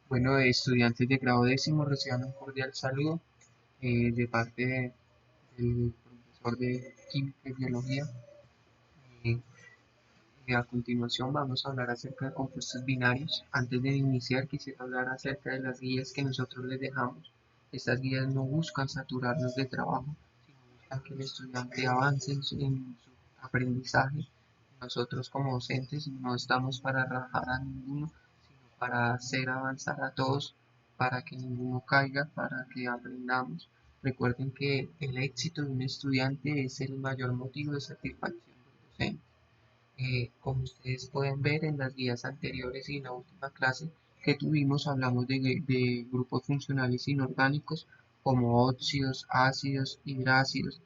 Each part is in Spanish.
Bueno, estudiantes de grado décimo reciban un cordial saludo de parte del profesor de Química y Biología. Eh, a continuación vamos a hablar acerca de compuestos binarios. Antes de iniciar quisiera hablar acerca de las guías que nosotros les dejamos. Estas guías no buscan saturarnos de trabajo, sino buscan que el estudiante avance en su aprendizaje. Nosotros como docentes no estamos para rajar a ninguno, sino para hacer avanzar a todos, para que ninguno caiga, para que aprendamos. Recuerden que el éxito de un estudiante es el mayor motivo de satisfacción del docente. Como ustedes pueden ver en las guías anteriores y en la última clase que tuvimos, hablamos de grupos funcionales inorgánicos como óxidos, ácidos, hidrácidos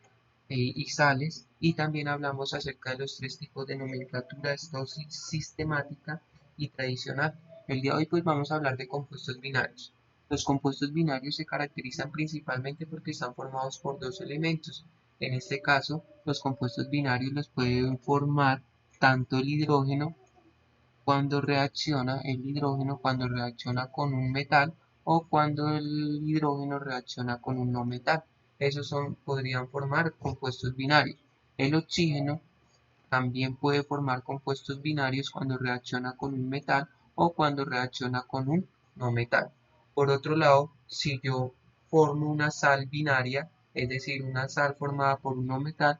y sales, y también hablamos acerca de los tres tipos de nomenclatura, esto sistemática y tradicional. El día de hoy pues vamos a hablar de compuestos binarios. Los compuestos binarios se caracterizan principalmente porque están formados por dos elementos. En este caso, los compuestos binarios los pueden formar tanto el hidrógeno cuando reacciona con un metal o cuando el hidrógeno reacciona con un no metal. Esos podrían formar compuestos binarios. El oxígeno también puede formar compuestos binarios cuando reacciona con un metal o cuando reacciona con un no metal. Por otro lado, si yo formo una sal binaria, es decir, una sal formada por un no metal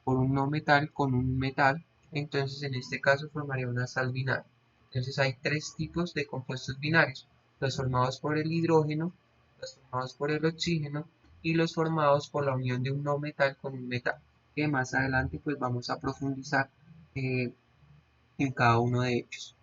con un metal, entonces en este caso formaría una sal binaria. Entonces hay tres tipos de compuestos binarios: los formados por el hidrógeno, los formados por el oxígeno y los formados por la unión de un no metal con un metal, que más adelante pues vamos a profundizar eh, en cada uno de ellos.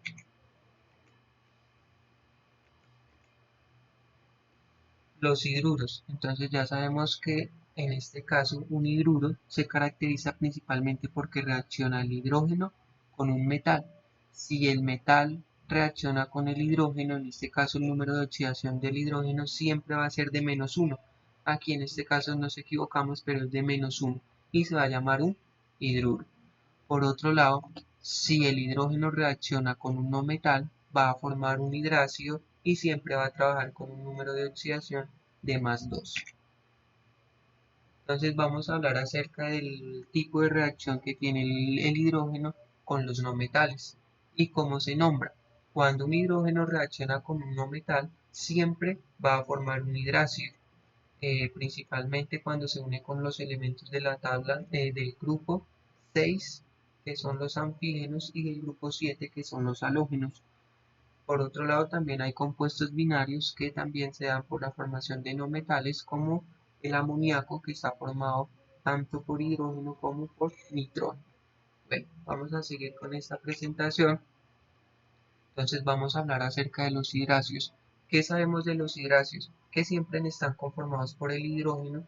Los hidruros, entonces ya sabemos que en este caso un hidruro se caracteriza principalmente porque reacciona el hidrógeno con un metal. Si el metal reacciona con el hidrógeno, en este caso el número de oxidación del hidrógeno siempre va a ser de -1. Aquí en este caso nos equivocamos, pero es de -1 y se va a llamar un hidruro. Por otro lado, si el hidrógeno reacciona con un no metal, va a formar un hidrácido y siempre va a trabajar con un número de oxidación de +2. Entonces vamos a hablar acerca del tipo de reacción que tiene el hidrógeno con los no metales y cómo se nombra. Cuando un hidrógeno reacciona con un no metal, siempre va a formar un hidrácido, principalmente cuando se une con los elementos de la tabla del grupo 6, que son los anfígenos, y del grupo 7, que son los halógenos. Por otro lado, también hay compuestos binarios que también se dan por la formación de no metales, como el amoníaco, que está formado tanto por hidrógeno como por nitrógeno. Bueno, vamos a seguir con esta presentación. Entonces vamos a hablar acerca de los hidráceos. ¿Qué sabemos de los hidráceos? Que siempre están conformados por el hidrógeno,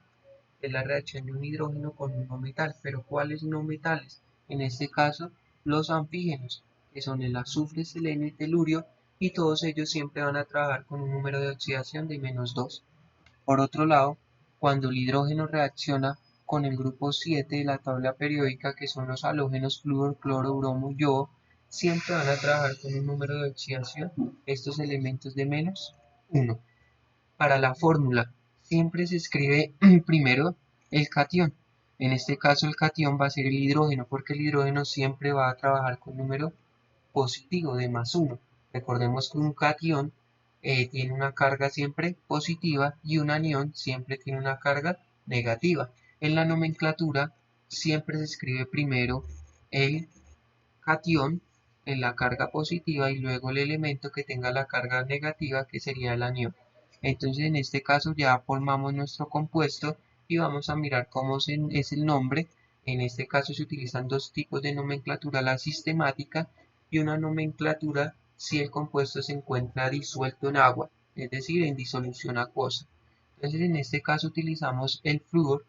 es la reacción de un hidrógeno con un no metal. Pero ¿cuáles no metales? En este caso, los anfígenos, que son el azufre, selenio y telurio, y todos ellos siempre van a trabajar con un número de oxidación de -2. Por otro lado, cuando el hidrógeno reacciona con el grupo 7 de la tabla periódica, que son los halógenos flúor, cloro, bromo y yodo, siempre van a trabajar con un número de oxidación, estos elementos de -1. Para la fórmula, siempre se escribe primero el catión. En este caso el catión va a ser el hidrógeno, porque el hidrógeno siempre va a trabajar con número positivo de +1. Recordemos que un catión tiene una carga siempre positiva y un anión siempre tiene una carga negativa. En la nomenclatura siempre se escribe primero el catión en la carga positiva y luego el elemento que tenga la carga negativa, que sería el anión. Entonces en este caso ya formamos nuestro compuesto y vamos a mirar cómo es el nombre. En este caso se utilizan dos tipos de nomenclatura: la sistemática y una nomenclatura si el compuesto se encuentra disuelto en agua, es decir, en disolución acuosa. Entonces en este caso utilizamos el flúor.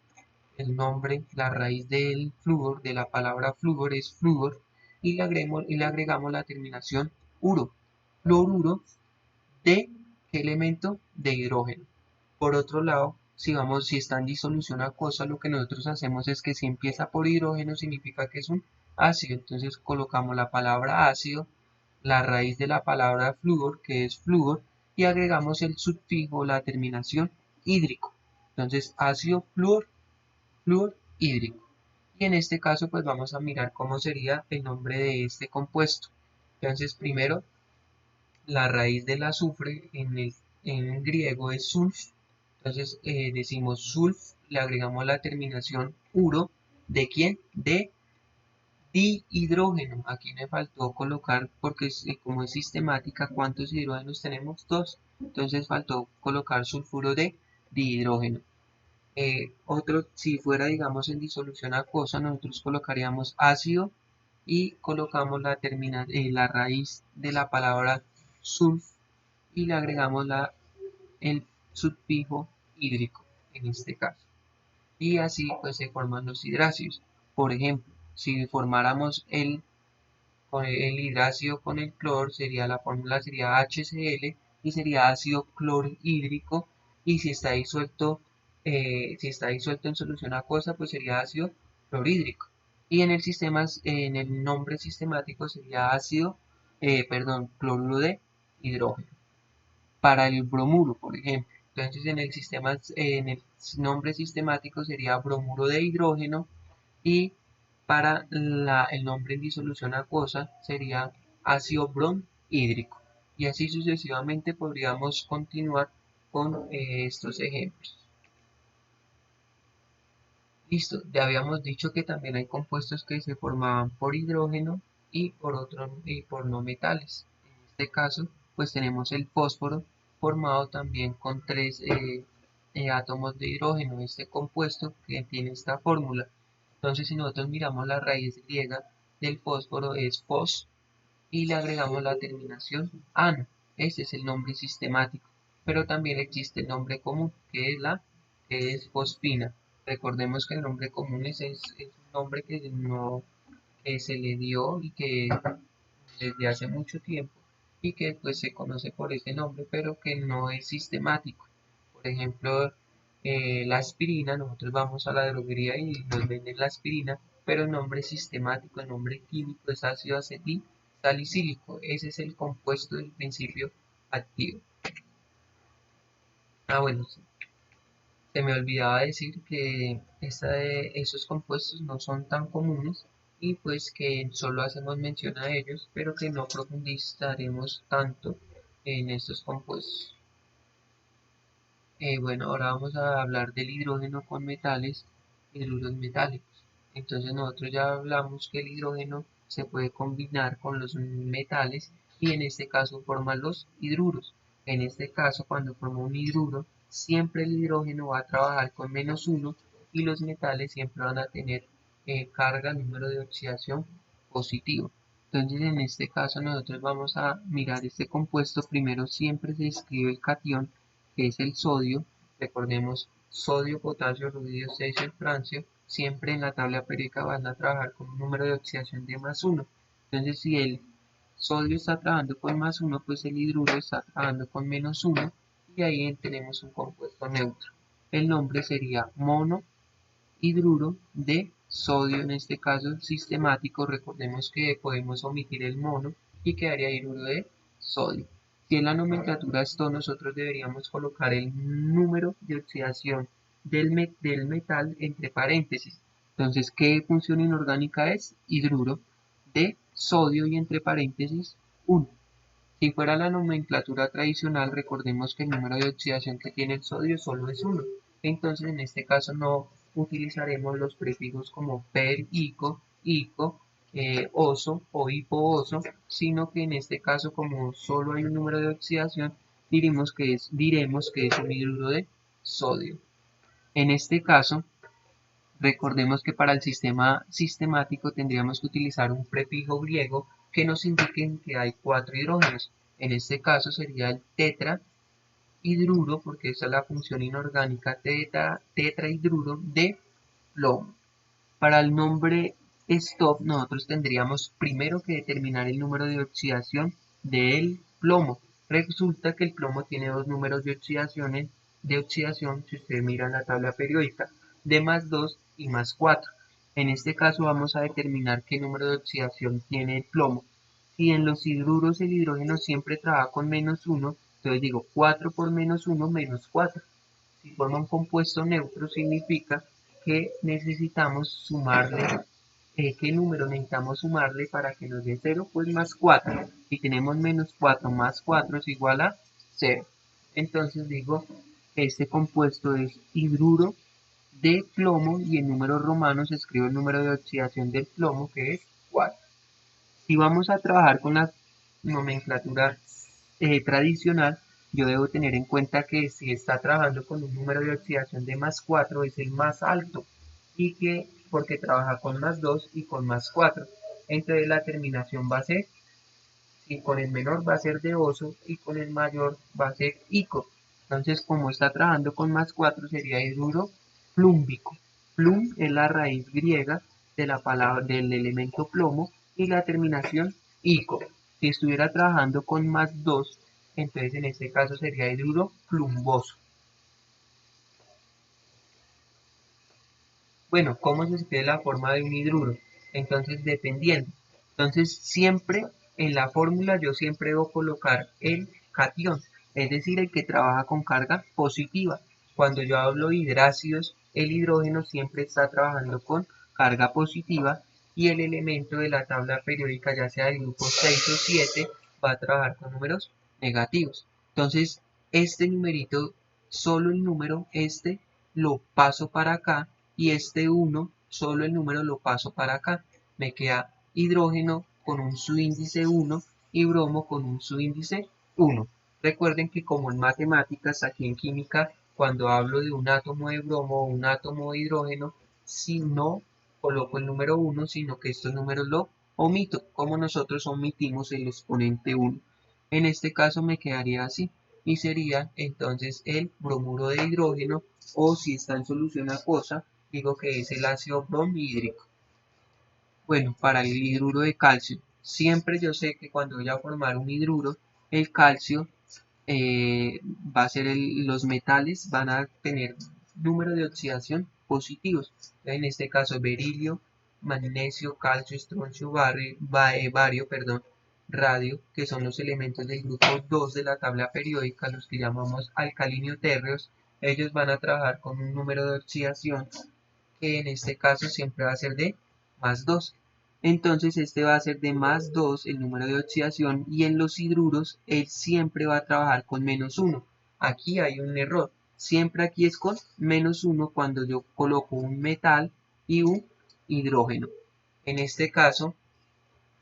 El nombre, la raíz del flúor, de la palabra flúor, es flúor, y le agregamos la terminación uro. Fluoruro de ¿qué elemento? De hidrógeno. Por otro lado, si está en disolución acuosa, lo que nosotros hacemos es que si empieza por hidrógeno significa que es un ácido. Entonces colocamos la palabra ácido, la raíz de la palabra flúor, que es flúor, y agregamos el sufijo, la terminación hídrico. Entonces ácido flúor hídrico. Y en este caso pues vamos a mirar cómo sería el nombre de este compuesto. Entonces primero la raíz del azufre en griego es sulf. Entonces decimos sulf, le agregamos la terminación uro. ¿De quién? De dihidrógeno. Aquí me faltó colocar, porque como es sistemática, ¿cuántos hidrógenos tenemos? Dos. Entonces faltó colocar sulfuro de dihidrógeno. Otro, si fuera, digamos, en disolución acuosa, nosotros colocaríamos ácido y colocamos la raíz de la palabra sulf y le agregamos el sufijo hídrico, en este caso. Y así pues se forman los hidrácidos. Por ejemplo, si formáramos con el hidrácido con el cloro, la fórmula sería HCl y sería ácido clorhídrico. Y si está disuelto en solución acuosa, pues sería ácido clorhídrico. Y en el nombre sistemático sería cloruro de hidrógeno. Para el bromuro, por ejemplo. Entonces en el nombre sistemático sería bromuro de hidrógeno y para el nombre en disolución acuosa sería ácido hídrico. Y así sucesivamente podríamos continuar con estos ejemplos. Listo, ya habíamos dicho que también hay compuestos que se formaban por hidrógeno y por no metales. En este caso, pues tenemos el fósforo formado también con tres átomos de hidrógeno, este compuesto que tiene esta fórmula. Entonces, si nosotros miramos la raíz griega del fósforo es fos y le agregamos la terminación ano. Este es el nombre sistemático, pero también existe el nombre común, que es fosfina. Recordemos que el nombre común es un nombre que se le dio y que desde hace mucho tiempo y que pues se conoce por ese nombre, pero que no es sistemático. Por ejemplo, la aspirina, nosotros vamos a la droguería y nos venden la aspirina, pero el nombre sistemático, el nombre químico es ácido acetil salicílico. Ese es el compuesto del principio activo. Ah, bueno, sí. Se me olvidaba decir que esos compuestos no son tan comunes y pues que solo hacemos mención a ellos, pero que no profundizaremos tanto en estos compuestos. Bueno, ahora vamos a hablar del hidrógeno con metales, hidruros metálicos. Entonces nosotros ya hablamos que el hidrógeno se puede combinar con los metales y en este caso forman los hidruros. En este caso, cuando forma un hidruro, siempre el hidrógeno va a trabajar con -1 y los metales siempre van a tener carga, número de oxidación positivo. Entonces en este caso nosotros vamos a mirar este compuesto. Primero siempre se escribe el catión, que es el sodio. Recordemos, sodio, potasio, rubidio, cesio, francio, siempre en la tabla periódica van a trabajar con un número de oxidación de +1. Entonces, si el sodio está trabajando con +1, pues el hidruro está trabajando con -1 y ahí tenemos un compuesto neutro. El nombre sería monohidruro de sodio, en este caso sistemático. Recordemos que podemos omitir el mono y quedaría hidruro de sodio. Si en la nomenclatura esto nosotros deberíamos colocar el número de oxidación del metal entre paréntesis. Entonces, ¿qué función inorgánica es? Hidruro de sodio y entre paréntesis 1. Si fuera la nomenclatura tradicional, recordemos que el número de oxidación que tiene el sodio solo es 1. Entonces, en este caso no utilizaremos los prefijos como per, ico, oso o hipooso, sino que en este caso, como solo hay un número de oxidación, diremos que es un hidruro de sodio. En este caso, recordemos que para el sistema sistemático tendríamos que utilizar un prefijo griego que nos indique que hay 4 hidrógenos. En este caso sería el tetrahidruro, porque esa es la función inorgánica tetrahidruro de plomo. Para el nombre stop nosotros tendríamos primero que determinar el número de oxidación del plomo. Resulta que el plomo tiene dos números de oxidación, si ustedes miran la tabla periódica, de +2 y +4. En este caso vamos a determinar qué número de oxidación tiene el plomo. Si en los hidruros el hidrógeno siempre trabaja con -1, Entonces digo 4 por menos 1 menos 4. Si forma un compuesto neutro significa que necesitamos sumarle, ¿qué número necesitamos sumarle para que nos dé 0? Pues más 4. Si tenemos menos 4 más 4 es igual a 0. Entonces digo, este compuesto es hidruro de plomo y en números romanos escribo el número de oxidación del plomo que es 4. Si vamos a trabajar con la nomenclatura tradicional, yo debo tener en cuenta que si está trabajando con un número de oxidación de más 4 es el más alto y que porque trabaja con más 2 y con más 4. Entonces la terminación va a ser, y con el menor va a ser de oso y con el mayor va a ser ico. Entonces como está trabajando con más 4 sería hidruro plúmbico. Plum es la raíz griega de la palabra, del elemento plomo y la terminación ico. Si estuviera trabajando con más 2, entonces en este caso sería hidruro plumboso. Bueno, ¿cómo se escribe la forma de un hidruro? Entonces, dependiendo. Entonces, siempre en la fórmula yo siempre debo colocar el catión, es decir, el que trabaja con carga positiva. Cuando yo hablo de hidrácidos, el hidrógeno siempre está trabajando con carga positiva y el elemento de la tabla periódica, ya sea del grupo 6 o 7, va a trabajar con números negativos. Entonces, este numerito, solo el número este, lo paso para acá y este 1, solo el número lo paso para acá. Me queda hidrógeno con un subíndice 1 y bromo con un subíndice 1. Recuerden que como en matemáticas, aquí en química, cuando hablo de un átomo de bromo o un átomo de hidrógeno, si no coloco el número 1, sino que estos números lo omito, como nosotros omitimos el exponente 1. En este caso me quedaría así y sería entonces el bromuro de hidrógeno o si está en solución acuosa, digo que es el ácido bromhídrico. Bueno, para el hidruro de calcio, siempre yo sé que cuando voy a formar un hidruro, el calcio va a ser los metales van a tener número de oxidación positivos. En este caso, berilio, magnesio, calcio, estroncio, bario, perdón, radio, que son los elementos del grupo 2 de la tabla periódica, los que llamamos alcalinio-térreos, ellos van a trabajar con un número de oxidación que en este caso siempre va a ser de más 2. Entonces este va a ser de más 2 el número de oxidación y en los hidruros él siempre va a trabajar con menos 1. Aquí hay un error. Siempre aquí es con menos 1 cuando yo coloco un metal y un hidrógeno. En este caso,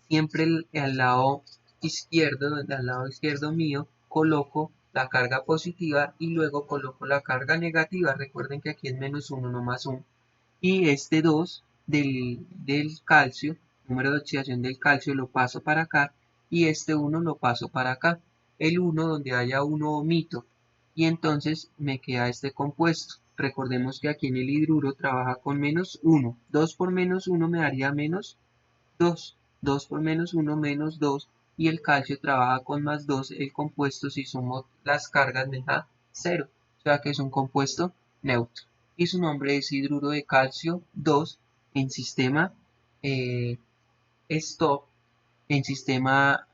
siempre al lado izquierdo mío, coloco la carga positiva y luego coloco la carga negativa. Recuerden que aquí es menos 1, no más 1 y este 2 del calcio, número de oxidación del calcio, lo paso para acá y este 1 lo paso para acá. El 1 donde haya 1 omito y entonces me queda este compuesto. Recordemos que aquí en el hidruro trabaja con menos 1. 2 por menos 1 me daría menos 2. 2 por menos 1 menos 2 y el calcio trabaja con más 2. El compuesto si sumo las cargas me da 0. O sea que es un compuesto neutro y su nombre es hidruro de calcio 2 en sistema STOP, en sistema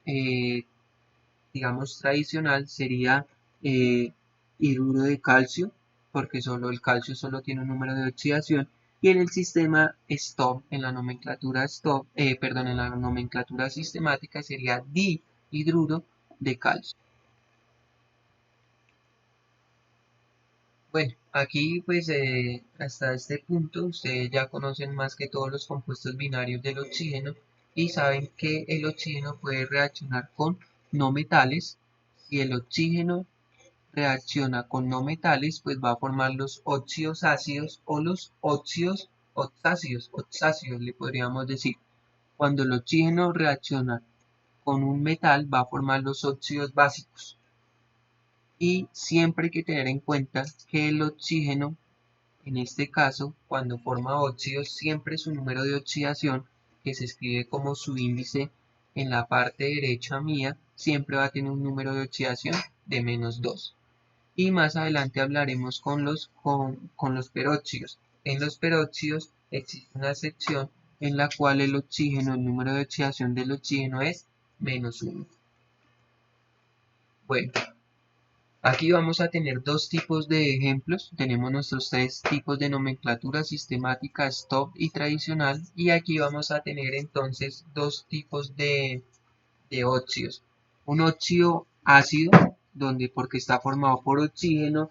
digamos tradicional sería eh, hidruro de calcio, porque solo el calcio solo tiene un número de oxidación, y en el sistema STOP, en la nomenclatura STOP, perdón, en la nomenclatura sistemática sería dihidruro de calcio. Bueno, aquí pues hasta este punto ustedes ya conocen más que todos los compuestos binarios del oxígeno y saben que el oxígeno puede reaccionar con no metales. Si el oxígeno reacciona con no metales, pues va a formar los óxidos ácidos o los óxidos oxáceos le podríamos decir. Cuando el oxígeno reacciona con un metal, va a formar los óxidos básicos. Y siempre hay que tener en cuenta que el oxígeno, en este caso, cuando forma óxidos, siempre su número de oxidación, que se escribe como su índice en la parte derecha mía, siempre va a tener un número de oxidación de menos 2. Y más adelante hablaremos con los peróxidos. En los peróxidos existe una sección en la cual el oxígeno, el número de oxidación del oxígeno es menos 1. Bueno. Aquí vamos a tener dos tipos de ejemplos. Tenemos nuestros tres tipos de nomenclatura: sistemática, stop y tradicional. Y aquí vamos a tener entonces dos tipos de óxidos. Un óxido ácido, donde porque está formado por oxígeno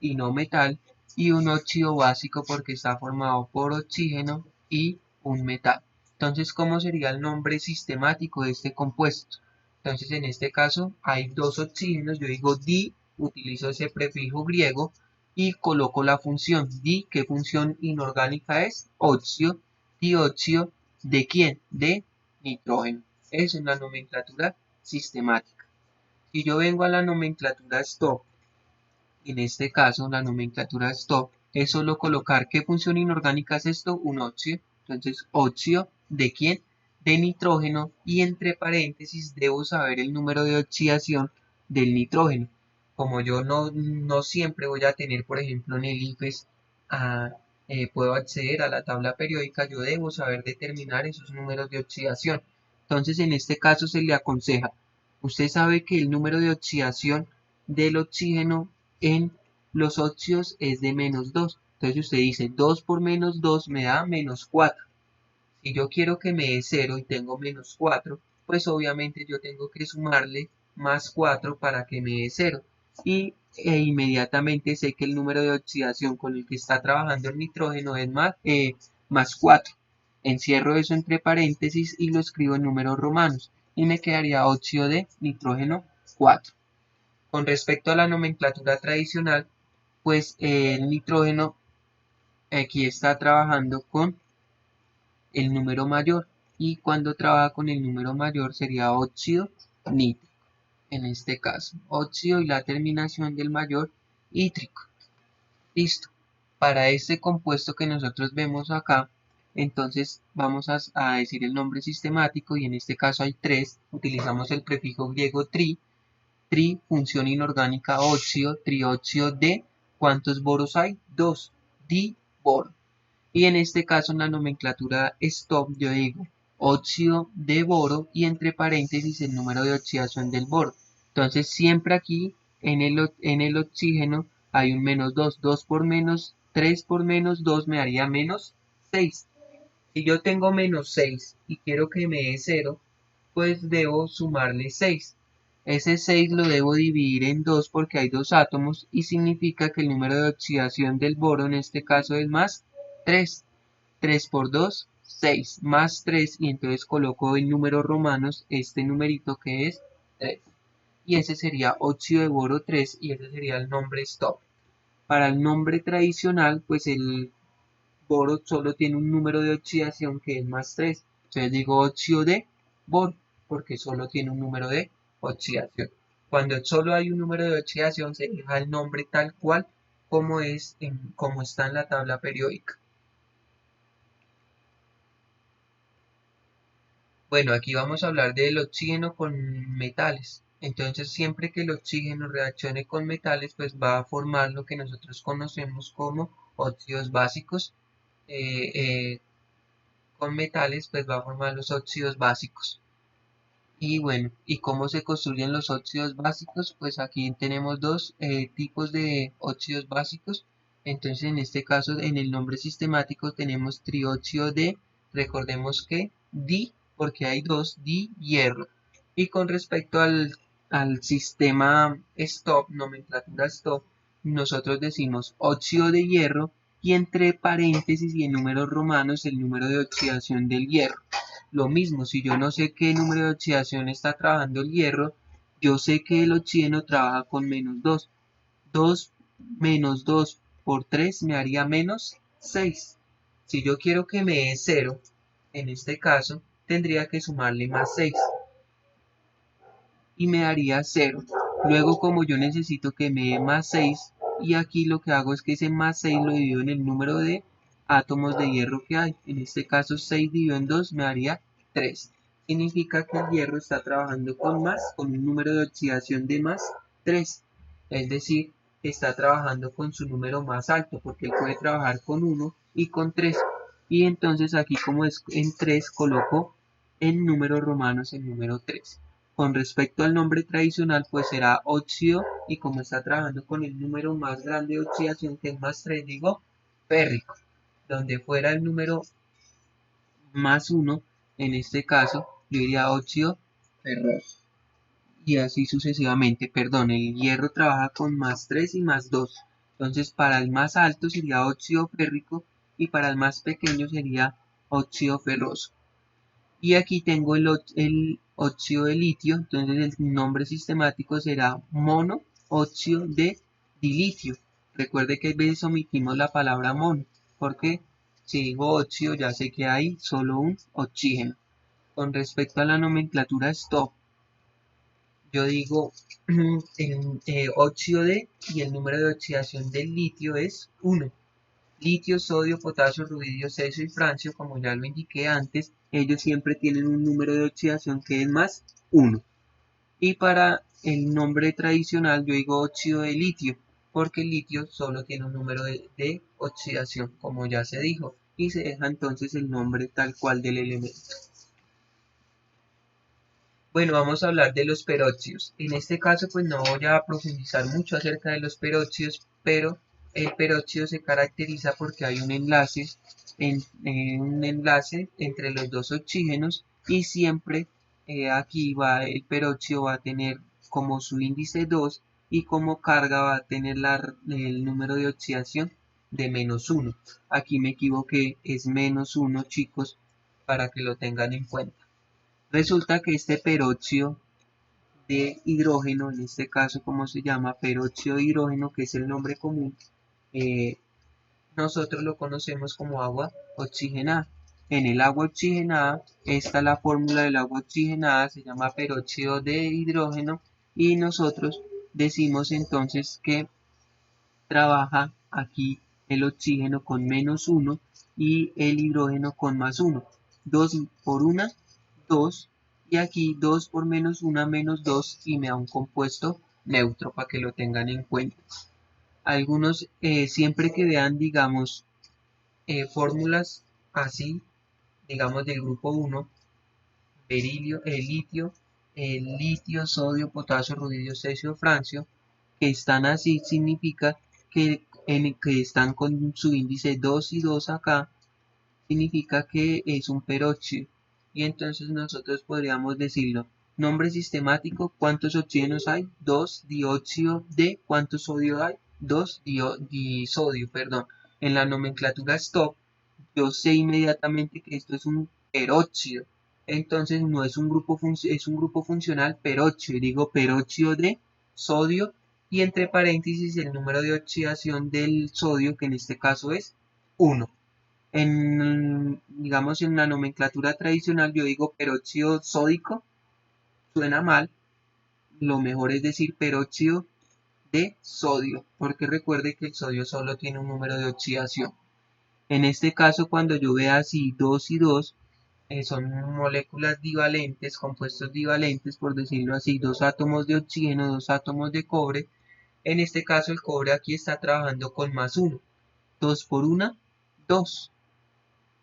y no metal, y un óxido básico porque está formado por oxígeno y un metal. Entonces, ¿cómo sería el nombre sistemático de este compuesto? Entonces, en este caso hay dos oxígenos, yo digo di, utilizo ese prefijo griego y coloco la función di. ¿Qué función inorgánica es? Óxido. Dióxido, ¿de quién? De nitrógeno. Es una nomenclatura sistemática. Si yo vengo a la nomenclatura stop, en este caso la nomenclatura stop es solo colocar qué función inorgánica es esto, un óxido. Entonces, óxido ¿de quién? De nitrógeno, y entre paréntesis debo saber el número de oxidación del nitrógeno. Como yo no siempre voy a tener, por ejemplo, en el IFES, puedo acceder a la tabla periódica, yo debo saber determinar esos números de oxidación. Entonces, en este caso se le aconseja, usted sabe que el número de oxidación del oxígeno en los óxidos es de -2. Entonces usted dice 2 por -2 me da -4. Si yo quiero que me dé 0 y tengo -4, pues obviamente yo tengo que sumarle +4 para que me dé 0. E inmediatamente sé que el número de oxidación con el que está trabajando el nitrógeno es más 4. Encierro eso entre paréntesis y lo escribo en números romanos. Y me quedaría óxido de nitrógeno 4. Con respecto a la nomenclatura tradicional, pues el nitrógeno aquí está trabajando con el número mayor, y cuando trabaja con el número mayor sería óxido nítrico. En este caso, óxido y la terminación del mayor nítrico. Listo. Para este compuesto que nosotros vemos acá, entonces vamos a decir el nombre sistemático, y en este caso hay tres. Utilizamos el prefijo griego tri, función inorgánica óxido, trióxido de, ¿cuántos boros hay? 2, diboro. Y en este caso en la nomenclatura stop yo digo óxido de boro y entre paréntesis el número de oxidación del boro. Entonces siempre aquí en el oxígeno hay un -2. 2 por menos 3 por -2 me daría -6. Si yo tengo -6 y quiero que me dé 0, pues debo sumarle 6. Ese 6 lo debo dividir en 2 porque hay dos átomos y significa que el número de oxidación del boro en este caso es +3. 3 por 2, 6, +3, y entonces coloco en números romanos este numerito que es 3. Y ese sería óxido de boro 3 y ese sería el nombre stop. Para el nombre tradicional, pues el boro solo tiene un número de oxidación que es +3. Entonces digo óxido de boro porque solo tiene un número de oxidación. Cuando solo hay un número de oxidación se deja el nombre tal cual como está en la tabla periódica. Bueno, aquí vamos a hablar del oxígeno con metales. Entonces, siempre que el oxígeno reaccione con metales, pues va a formar lo que nosotros conocemos como óxidos básicos. Eh, eh, con metales, pues va a formar los óxidos básicos. Y bueno, ¿y cómo se construyen los óxidos básicos? Pues aquí tenemos dos tipos de óxidos básicos. Entonces, en este caso, en el nombre sistemático tenemos trióxido de, recordemos que di, porque hay dos, di hierro. Y con respecto al sistema stop, nomenclatura stop, nosotros decimos óxido de hierro y entre paréntesis y en números romanos el número de oxidación del hierro. Lo mismo, si yo no sé qué número de oxidación está trabajando el hierro, yo sé que el oxígeno trabaja con -2. 2 menos 2 por 3 me haría -6. Si yo quiero que me dé 0, en este caso, tendría que sumarle +6 y me daría 0. Luego, como yo necesito que me dé +6, y aquí lo que hago es que ese +6 lo divido en el número de átomos de hierro que hay. En este caso 6 dividido en 2 me daría 3. Significa que el hierro está trabajando con un número de oxidación de +3. Es decir, está trabajando con su número más alto, porque él puede trabajar con 1 y con 3. Y entonces aquí, como es en 3, coloco en números romanos el número 3. Con respecto al nombre tradicional, pues será óxido, y como está trabajando con el número más grande de oxidación, que es más 3, digo férrico. Donde fuera el número más 1, en este caso, yo diría óxido ferroso. Y así sucesivamente, perdón, el hierro trabaja con más 3 y más 2. Entonces, para el más alto sería óxido férrico y para el más pequeño sería óxido ferroso. Y aquí tengo el óxido de litio, entonces el nombre sistemático será monóxido de dilitio. Recuerde que a veces omitimos la palabra mono, porque si digo óxido ya sé que hay solo un oxígeno. Con respecto a la nomenclatura stop, yo digo óxido de, y el número de oxidación del litio es 1. Litio, sodio, potasio, rubidio, cesio y francio, como ya lo indiqué antes, ellos siempre tienen un número de oxidación que es más 1. Y para el nombre tradicional yo digo óxido de litio, porque el litio solo tiene un número de oxidación, como ya se dijo, y se deja entonces el nombre tal cual del elemento. Bueno, vamos a hablar de los peróxidos. En este caso, pues no voy a profundizar mucho acerca de los peróxidos, pero el peróxido se caracteriza porque hay un enlace entre los dos oxígenos, y siempre aquí va el peróxido va a tener como su índice 2, y como carga va a tener el número de oxidación de -1. Aquí me equivoqué, es -1, chicos, para que lo tengan en cuenta. Resulta que este peróxido de hidrógeno, en este caso, ¿cómo se llama? Peróxido de hidrógeno, que es el nombre común, eh, nosotros lo conocemos como agua oxigenada. En el agua oxigenada, esta es la fórmula del agua oxigenada, se llama peróxido de hidrógeno, y nosotros decimos entonces que trabaja aquí el oxígeno con -1 y el hidrógeno con +1. 2 por 1, 2, y aquí 2 por -1, -2, y me da un compuesto neutro para que lo tengan en cuenta. Algunos, siempre que vean, digamos, fórmulas así, digamos del grupo 1, berilio, litio, sodio, potasio, rubidio, cesio, francio, que están así, significa que están con su índice 2 y 2 acá, significa que es un peróxido. Y entonces nosotros podríamos decirlo. Nombre sistemático, ¿cuántos oxígenos hay? 2 dióxido de, ¿cuántos sodio hay? 2 disodio, perdón. En la nomenclatura stop, yo sé inmediatamente que esto es un peróxido. Entonces no es un grupo, es un grupo funcional peróxido. Y digo peróxido de sodio, y entre paréntesis el número de oxidación del sodio, que en este caso es 1. Digamos, en la nomenclatura tradicional yo digo peróxido sódico, suena mal, lo mejor es decir peróxido de sodio, porque recuerde que el sodio solo tiene un número de oxidación. En este caso, cuando yo vea así 2 y 2, son moléculas divalentes, compuestos divalentes, por decirlo así, dos átomos de oxígeno, dos átomos de cobre. En este caso el cobre aquí está trabajando con +1, 2 por 1, 2.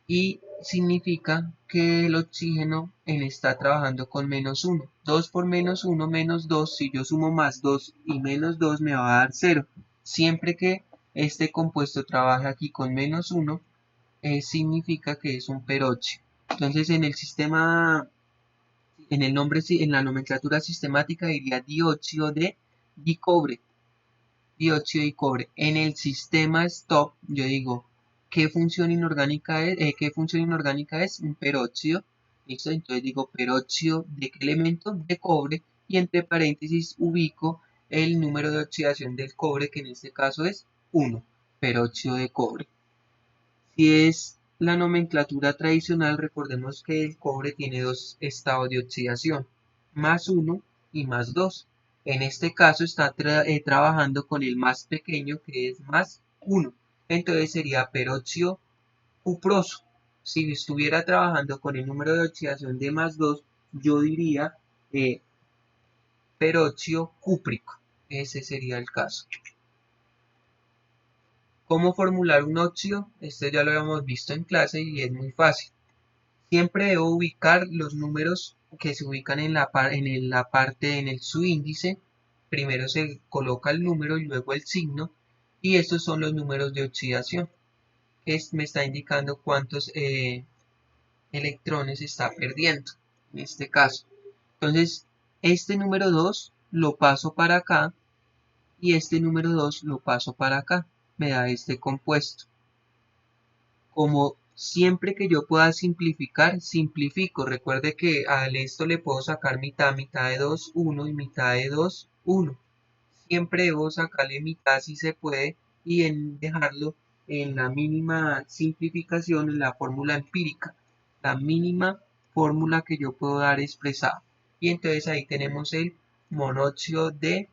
Y significa que el oxígeno está trabajando con -1. 2 por -1, -2, si yo sumo +2 y -2 me va a dar 0. Siempre que este compuesto trabaje aquí con -1, significa que es un peróxido. Entonces en el sistema, en el nombre, en la nomenclatura sistemática diría dióxido de dicobre, dióxido de cobre. En el sistema stop yo digo ¿qué función inorgánica es? ¿Qué función inorgánica es? Un peróxido. ¿Listo? Entonces digo peróxido de qué elemento? De cobre, y entre paréntesis ubico el número de oxidación del cobre, que en este caso es 1, peróxido de cobre. Si es la nomenclatura tradicional, recordemos que el cobre tiene dos estados de oxidación, +1 y +2. En este caso está trabajando con el más pequeño, que es +1. Entonces sería peróxido cuproso. Si estuviera trabajando con el número de oxidación de +2, yo diría peróxido cúprico. Ese sería el caso. ¿Cómo formular un óxido? Esto ya lo habíamos visto en clase y es muy fácil. Siempre debo ubicar los números que se ubican en la parte, en el subíndice. Primero se coloca el número y luego el signo, y estos son los números de oxidación, que me está indicando cuántos electrones está perdiendo, en este caso. Entonces, este número 2 lo paso para acá, y este número 2 lo paso para acá, me da este compuesto. Como siempre que yo pueda simplificar, simplifico. Recuerde que a esto le puedo sacar mitad, mitad de 2 1 y mitad de 2 1. Siempre debo sacarle mitad si se puede y dejarlo en la mínima simplificación, en la fórmula empírica, la mínima fórmula que yo puedo dar expresada. Y entonces ahí tenemos el monóxido de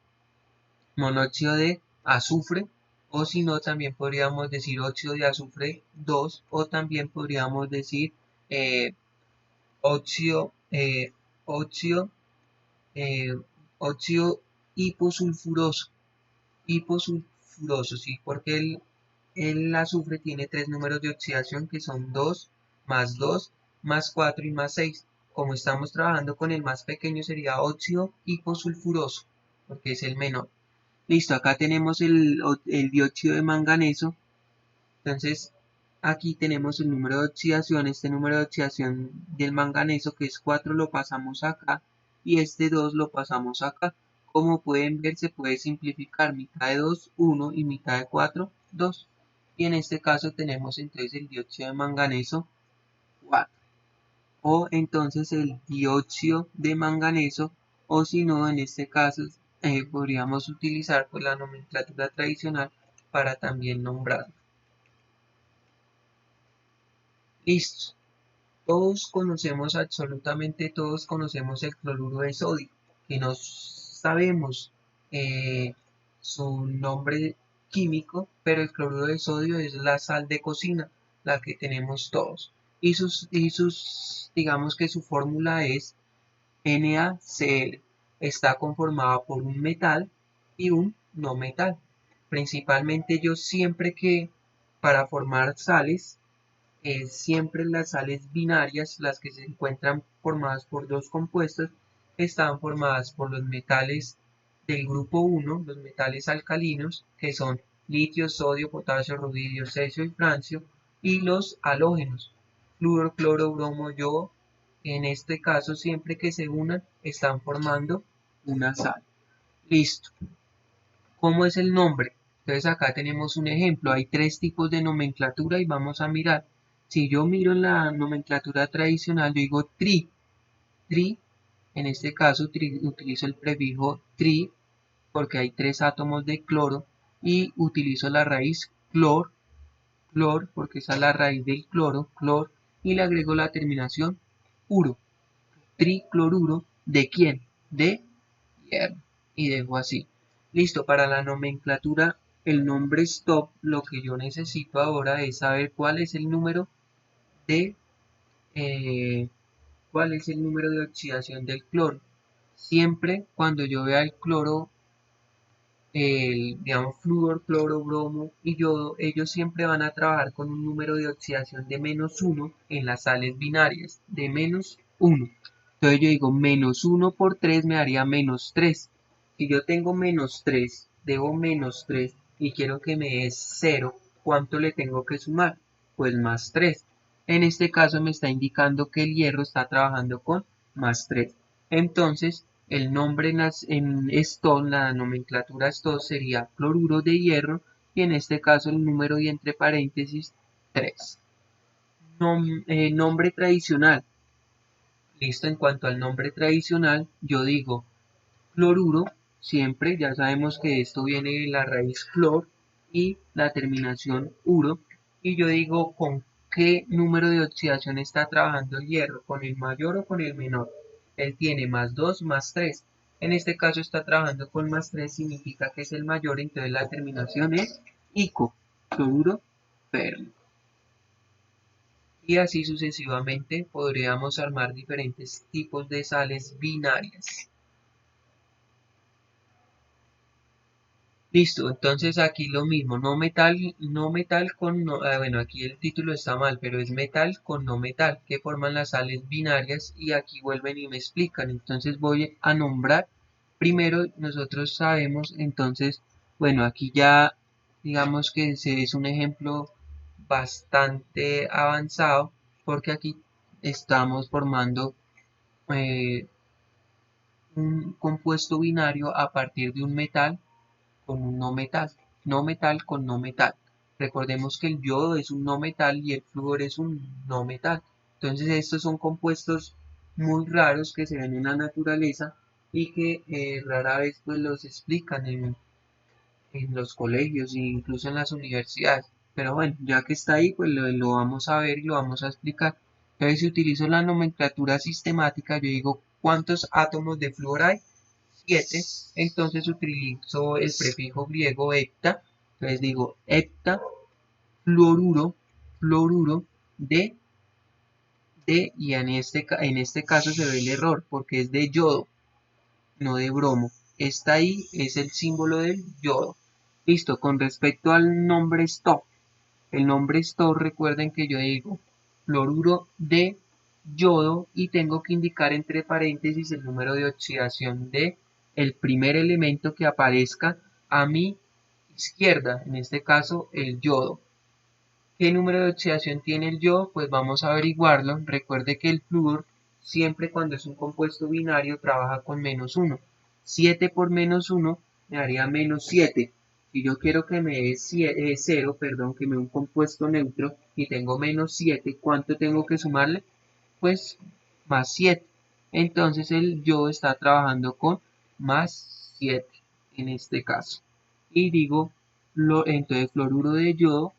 azufre, o si no también podríamos decir óxido de azufre 2, o también podríamos decir eh, óxido, óxido, eh, óxido hiposulfuroso, sí, porque el azufre tiene tres números de oxidación que son 2 más 4 y más 6. Como estamos trabajando con el más pequeño sería óxido hiposulfuroso, porque es el menor. Listo, acá tenemos el dióxido de manganeso. Entonces, aquí tenemos el número de oxidación. Este número de oxidación del manganeso, que es 4, lo pasamos acá. Y este 2 lo pasamos acá. Como pueden ver, se puede simplificar. Mitad de 2, 1 y mitad de 4, 2. Y en este caso tenemos entonces el dióxido de manganeso 4. O entonces el dióxido de manganeso, o si no, en este caso podríamos utilizar pues, la nomenclatura tradicional para también nombrarlo. Listo. Todos conocemos, absolutamente todos conocemos el cloruro de sodio, que no sabemos su nombre químico, pero el cloruro de sodio es la sal de cocina, la que tenemos todos. Digamos que su fórmula es NaCl. Está conformada por un metal y un no metal. Principalmente yo siempre que para formar sales, siempre las sales binarias, las que se encuentran formadas por dos compuestos, están formadas por los metales del grupo 1, los metales alcalinos, que son litio, sodio, potasio, rubidio, cesio y francio, y los halógenos, flúor, cloro, bromo, yodo. En este caso, siempre que se unan, están formando una sal. Listo. ¿Cómo es el nombre? Entonces acá tenemos un ejemplo. Hay tres tipos de nomenclatura y vamos a mirar. Si yo miro en la nomenclatura tradicional, yo digo tri. En este caso utilizo el prefijo tri porque hay tres átomos de cloro, y utilizo la raíz clor, porque esa es la raíz del clor, y le agrego la terminación uro. Tricloruro, ¿de quién? De hierro. Y dejo así. Listo, para la nomenclatura, el nombre stop, lo que yo necesito ahora es saber de eh, cuál es el número de oxidación del cloro. Siempre cuando yo vea el cloro, digamos, flúor, cloro, bromo y yodo, ellos siempre van a trabajar con un número de oxidación de -1 en las sales binarias, de -1. Entonces yo digo, -1 por 3 me daría -3. Si yo tengo -3, debo -3 y quiero que me dé 0, ¿cuánto le tengo que sumar? Pues +3. En este caso me está indicando que el hierro está trabajando con +3. Entonces, el nombre en Stone, la nomenclatura Stone sería cloruro de hierro, y en este caso el número y entre paréntesis 3. Nombre tradicional. Listo, en cuanto al nombre tradicional, yo digo cloruro, siempre, ya sabemos que esto viene de la raíz clor y la terminación uro, y yo digo con qué número de oxidación está trabajando el hierro, con el mayor o con el menor. Él tiene +2, +3. En este caso está trabajando con +3, significa que es el mayor, entonces la terminación es ico, cloruro férrico. Y así sucesivamente podríamos armar diferentes tipos de sales binarias. Listo, entonces aquí lo mismo, no metal, no metal con no, bueno, aquí el título está mal, pero es metal con no metal, que forman las sales binarias y aquí vuelven y me explican. Entonces voy a nombrar, primero nosotros sabemos, entonces, bueno, aquí ya digamos que ese es un ejemplo bastante avanzado, porque aquí estamos formando un compuesto binario a partir de un metal con un no metal, no metal con no metal. Recordemos que el yodo es un no metal y el flúor es un no metal. Entonces estos son compuestos muy raros que se ven en la naturaleza y que rara vez pues los explican en los colegios e incluso en las universidades. Pero bueno, ya que está ahí, pues lo vamos a ver y lo vamos a explicar. Entonces, si utilizo la nomenclatura sistemática, yo digo cuántos átomos de flúor hay, 7. Entonces utilizo el prefijo griego hepta. Entonces digo hepta fluoruro, fluoruro y en este caso se ve el error porque es de yodo, no de bromo. Esta ahí es el símbolo del yodo. Listo, con respecto al nombre stop. El nombre stop, recuerden que yo digo fluoruro de yodo y tengo que indicar entre paréntesis el número de oxidación de el primer elemento que aparezca a mi izquierda, en este caso el yodo. ¿Qué número de oxidación tiene el yodo? Pues vamos a averiguarlo. Recuerde que el flúor, siempre cuando es un compuesto binario, trabaja con -1. 7 por -1 me daría -7. Si yo quiero que me dé 0, perdón, que me dé un compuesto neutro y tengo -7, ¿cuánto tengo que sumarle? Pues +7. Entonces el yodo está trabajando con +7 en este caso. Y digo, entonces fluoruro de yodo.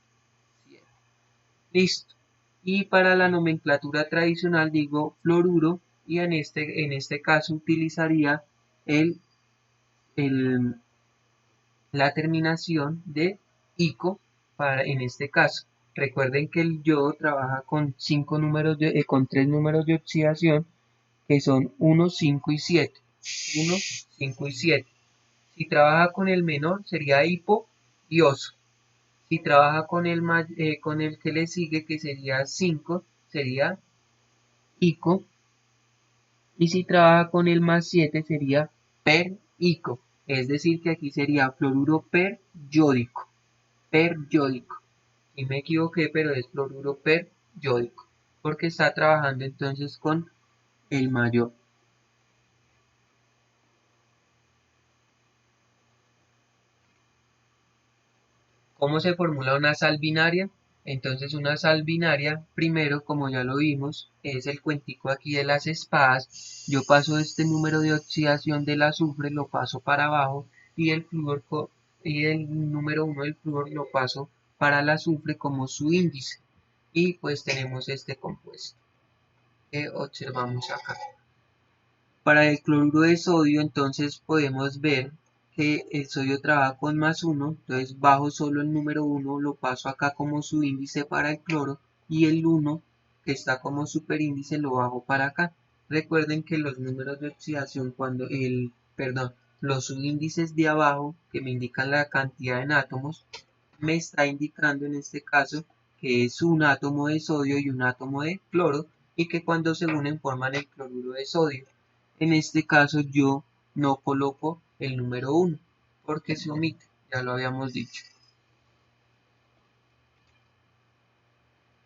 Listo. Y para la nomenclatura tradicional digo fluoruro y en este caso utilizaría el, el- la terminación de ico para en este caso. Recuerden que el yodo trabaja con con 3 números de oxidación que son 1, 5 y 7. 1, 5 y 7. Si trabaja con el menor sería hipo y oso. Si trabaja con el que le sigue, que sería 5 sería ico. Y si trabaja con el +7 sería per ico. Es decir, que aquí sería fluoruro periódico. Periódico. Y me equivoqué, pero es fluoruro periódico. Porque está trabajando entonces con el mayor. ¿Cómo se formula una sal binaria? Entonces una sal binaria, primero, como ya lo vimos, es el cuentico aquí de las espadas. Yo paso este número de oxidación del azufre, lo paso para abajo y y el número 1 del flúor lo paso para el azufre como su índice. Y pues tenemos este compuesto que observamos acá. Para el cloruro de sodio, entonces podemos ver que el sodio trabaja con +1, entonces bajo solo el número 1, lo paso acá como su índice para el cloro y el 1 que está como superíndice lo bajo para acá. Recuerden que los números de oxidación perdón, los subíndices de abajo que me indican la cantidad en átomos, me está indicando en este caso que es un átomo de sodio y un átomo de cloro y que cuando se unen forman el cloruro de sodio. En este caso yo no coloco el número 1 porque se omite, ya lo habíamos dicho.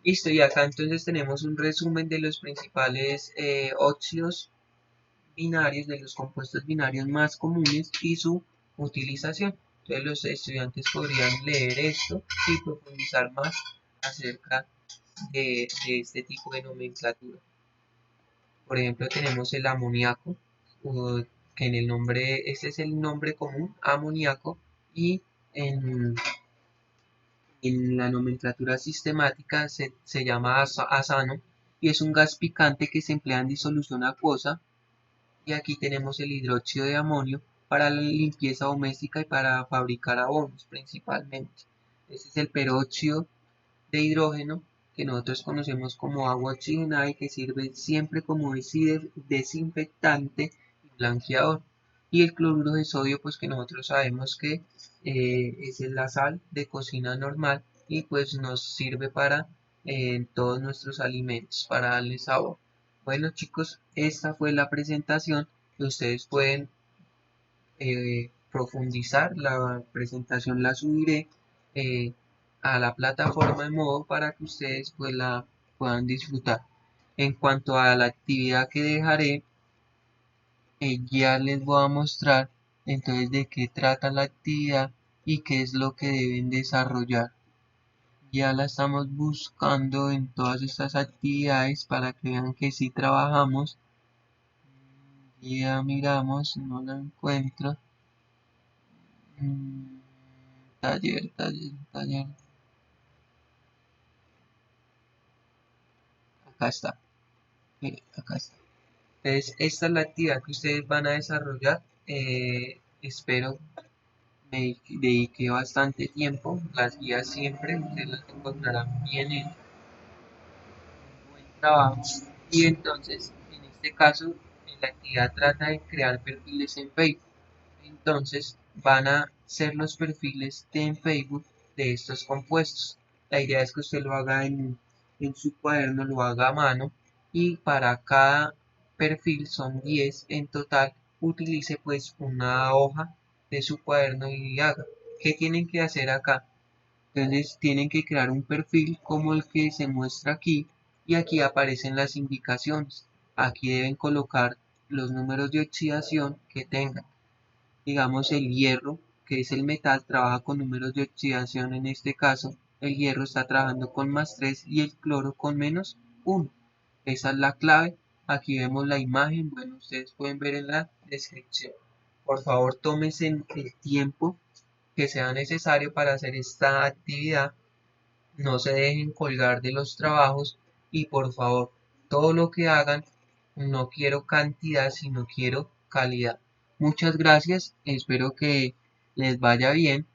Listo, y acá entonces tenemos un resumen de los principales óxidos binarios, de los compuestos binarios más comunes y su utilización. Entonces los estudiantes podrían leer esto y profundizar más acerca de este tipo de nomenclatura. Por ejemplo, tenemos el amoníaco, que en el nombre, este es el nombre común, amoníaco, y en, en la nomenclatura sistemática se llama azano, y es un gas picante que se emplea en disolución acuosa, y aquí tenemos el hidróxido de amonio para la limpieza doméstica y para fabricar abonos principalmente. Este es el peróxido de hidrógeno que nosotros conocemos como agua oxigenada y que sirve siempre como desinfectante y blanqueador. y el cloruro de sodio pues que nosotros sabemos que es la sal de cocina normal y pues nos sirve para todos nuestros alimentos para darle sabor. Bueno chicos, esta fue la presentación que ustedes pueden profundizar. La presentación la subiré a la plataforma de modo para que ustedes pues la puedan disfrutar. En cuanto a la actividad que dejaré, ya les voy a mostrar entonces de qué trata la actividad y qué es lo que deben desarrollar. Ya la estamos buscando en todas estas actividades para que vean que si trabajamos. Ya miramos, no la encuentro. Taller. Acá está. Acá está. Entonces, esta es la actividad que ustedes van a desarrollar. Espero me dediqué bastante tiempo. Las guías siempre ustedes las encontrarán bien en buen trabajo. Y entonces, en este caso, la actividad trata de crear perfiles en Facebook. Entonces van a ser los perfiles en Facebook de estos compuestos. La idea es que usted lo haga en su cuaderno, lo haga a mano y para cada perfil son 10 en total. Utilice pues una hoja de su cuaderno y haga. ¿Qué tienen que hacer acá? Entonces tienen que crear un perfil como el que se muestra aquí y aquí aparecen las indicaciones. Aquí deben colocar los números de oxidación que tengan. Digamos el hierro, que es el metal, trabaja con números de oxidación. En este caso, el hierro está trabajando con +3 y el cloro con -1. Esa es la clave. Aquí vemos la imagen. Bueno, ustedes pueden ver en la descripción. Por favor, tómense el tiempo que sea necesario para hacer esta actividad. No se dejen colgar de los trabajos y por favor, todo lo que hagan, no quiero cantidad, sino quiero calidad. Muchas gracias, espero que les vaya bien.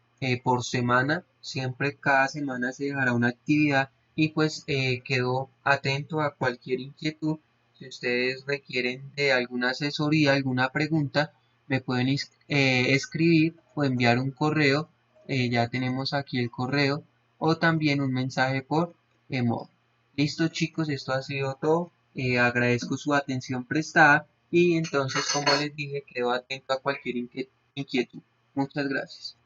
Por semana, siempre cada semana se dejará una actividad y pues quedo atento a cualquier inquietud. Si ustedes requieren de alguna asesoría, alguna pregunta, me pueden escribir o enviar un correo. Ya tenemos aquí el correo o también un mensaje por emo. Listo chicos, esto ha sido todo. Agradezco su atención prestada y entonces como les dije quedo atento a cualquier inquietud. Muchas gracias.